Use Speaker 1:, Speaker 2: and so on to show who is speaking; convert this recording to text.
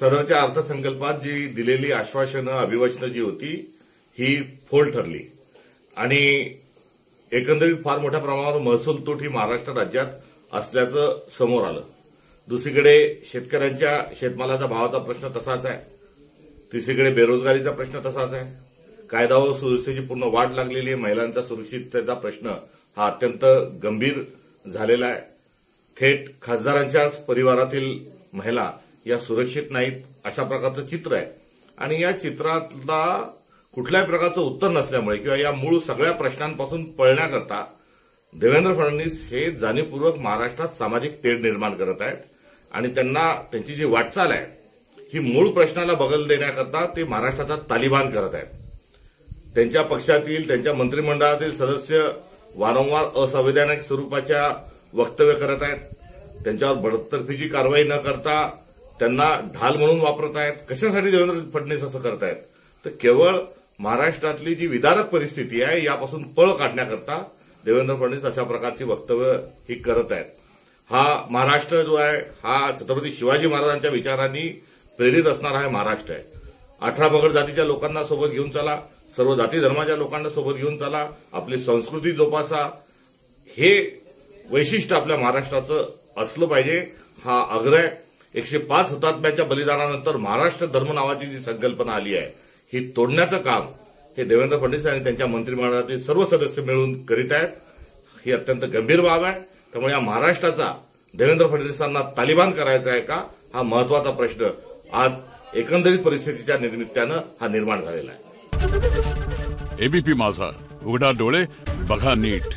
Speaker 1: सदरच्या अर्थसंकल्पात जी दिलेली आश्वासनं अभिवचनं जी होती ही फोल ठरली आणि एकंदरीत फार मोठ्या प्रमाणावर महसूल तूट ही महाराष्ट्र राज्यात असल्याचं समोर आलं। दुसरीकडे शेतकऱ्यांच्या शेतमालाच्या भावाचा प्रश्न तसाच आहे, तिसरीकडे बेरोजगारीचा प्रश्न तसाच आहे, कायदा व सुव्यवस्थेची पूर्ण वाट लागलेली आहे, महिलांचा सुरक्षिततेचा प्रश्न हा अत्यंत गंभीर झालेला आहे। थेट खासदारांच्याच परिवारातील महिला या सुरक्षित नाहीत अशा प्रकारचं चित्र आहे आणि या चित्रातला कुठल्याही प्रकारचं उत्तर नसल्यामुळे किंवा या मूळ सगळ्या प्रश्नांपासून पळण्याकरता देवेंद्र फडणवीस हे जाणीवपूर्वक महाराष्ट्रात सामाजिक तेढ निर्माण करत आहेत आणि त्यांची जी वाटचाल आहे ही मूळ प्रश्नाला बगल देण्याकरता ते महाराष्ट्राचा तालिबान करत आहेत। त्यांच्या पक्षातील त्यांच्या मंत्रिमंडळातील सदस्य वारंवार असंवैधानिक स्वरूपाच्या वक्तव्य करत आहेत, त्यांच्यावर बडतर्फीची कारवाई न करता त्यांना ढाल म्हणून वापरत आहेत। कशासाठी देवेंद्र फडणवीस असं करत आहेत तर केवळ महाराष्ट्रातली जी विदारक परिस्थिती आहे यापासून पळ काढण्याकरता देवेंद्र फडणवीस अशा प्रकारची वक्तव्य ही करत आहेत। हा महाराष्ट्र जो आहे हा छत्रपती शिवाजी महाराजांच्या विचारांनी प्रेरित असणारा हा महाराष्ट्र आहे। 18 पगड जातीच्या लोकांना सोबत घेऊन चला, सर्व जाती धर्माच्या लोकांना सोबत घेऊन चला, आपली संस्कृती जोपासा, हे वैशिष्ट्य आपल्या महाराष्ट्राचं असलं पाहिजे हा आग्रह। 105 हुतात्म्यांच्या बलिदानानंतर महाराष्ट्र धर्म नावाची जी संकल्पना आली आहे ही तोडण्याचं काम हे देवेंद्र फडणवीस आणि त्यांच्या मंत्रिमंडळातील सर्व सदस्य मिळून करीत आहेत। ही अत्यंत गंभीर बाब आहे। त्यामुळे या महाराष्ट्राचा देवेंद्र फडणवीसांना तालिबान करायचा आहे का हा महत्वाचा प्रश्न आज एकंदरीत परिस्थितीच्या निमित्तानं हा निर्माण झालेला आहे।
Speaker 2: एबीपी माझा, उघडा डोळे बघा नीट।